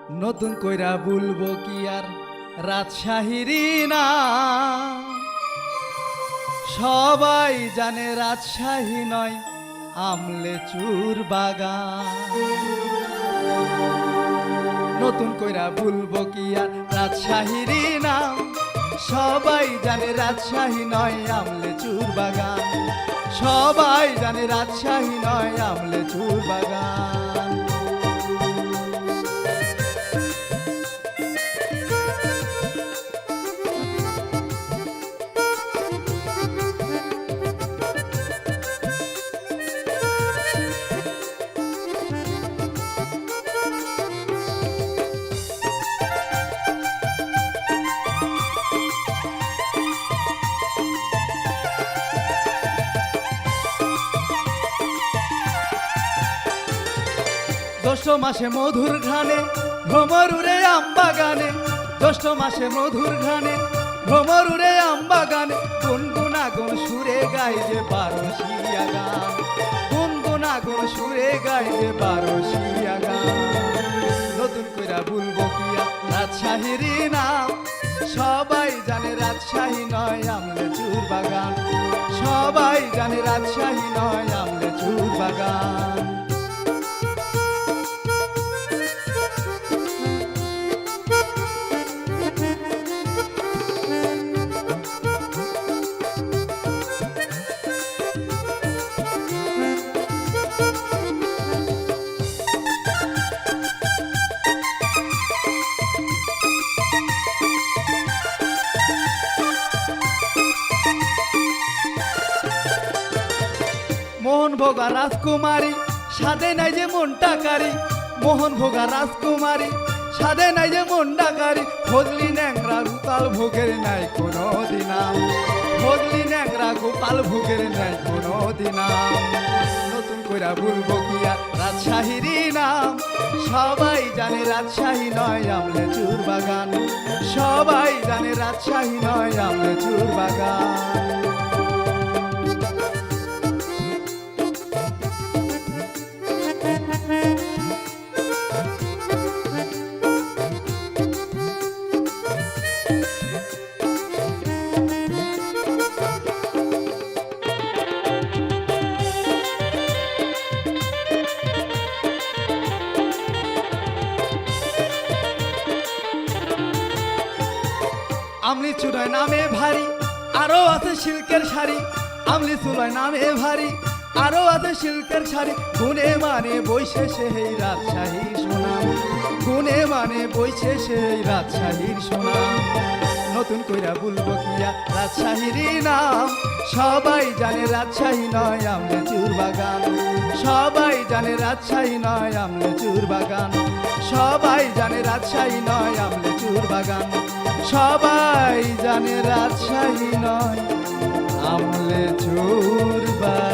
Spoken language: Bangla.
নতুন কইরা বলবো কি আর রাজশাহীর না, সবাই জানে রাজশাহী নয় আমলেচুর বাগান। নতুন কইরা বলবো কি আর রাজশাহীর না, সবাই জানে রাজশাহী নয় আমলেচুর বাগান। সবাই জানে রাজশাহী নয় আমলেচুর বাগান। জ্যৈষ্ঠ মাসে মধুর ঘ্রাণে ভ্রমর উড়ে আম বাগানে, জ্যৈষ্ঠ মাসে মধুর ঘ্রাণে ভ্রমর উড়ে আম বাগানে। গুনগুনা গুন সুরে গায় যে বারোশিয়া গান, গুনগুনা গুন সুরে গায় যে বারোশিয়া গান। নতুন কইরা বলবো কি আর রাজশাহীর নাম, সবাই জানে রাজশাহী নয় আমলেচুর বাগান। সবাই জানে রাজশাহী নয় আমলেচুর বাগান। মোহন ভোগা রাজকুমারী সাধে নাই যে মনটা কারি, মোহন ভোগা রাজকুমারী সাধে নাই যে মনটা কারি। ফজলি ন্যাংরা গোপাল ভোগের নাই কোনো দিনাম, ফজলি ন্যাংরা গোপাল ভোগের নাই কোনো দিনাম। নতুন কইরা বলবো কি আর রাজশাহীর নাম, সবাই জানে রাজশাহী নয় আমলেচুর বাগান। সবাই জানে রাজশাহী নয় আমলেচুর বাগান। আমলি চুড়ায় নামে ভারী আরো আছে সিল্কের শাড়ি, আমলি চুড়ায় নামে ভারী আরো আছে সিল্কের শাড়ি। গুনে মানে বইছে সেই রাজশাহীর সোনাম, গুনে মানে বইছে সেই রাজশাহীর সোনাম। নতুন কইরা বলবো কি আর রাজশাহীর নাম, সবাই জানে রাজশাহী নয় আমলেচুর বাগান। সবাই জানে রাজশাহী নয় আমলেচুর বাগান। সবাই জানে রাজশাহী নয় আমলেচুর বাগান। সবাই জানে রাজশাহী নয় আমলেচুর বাগান।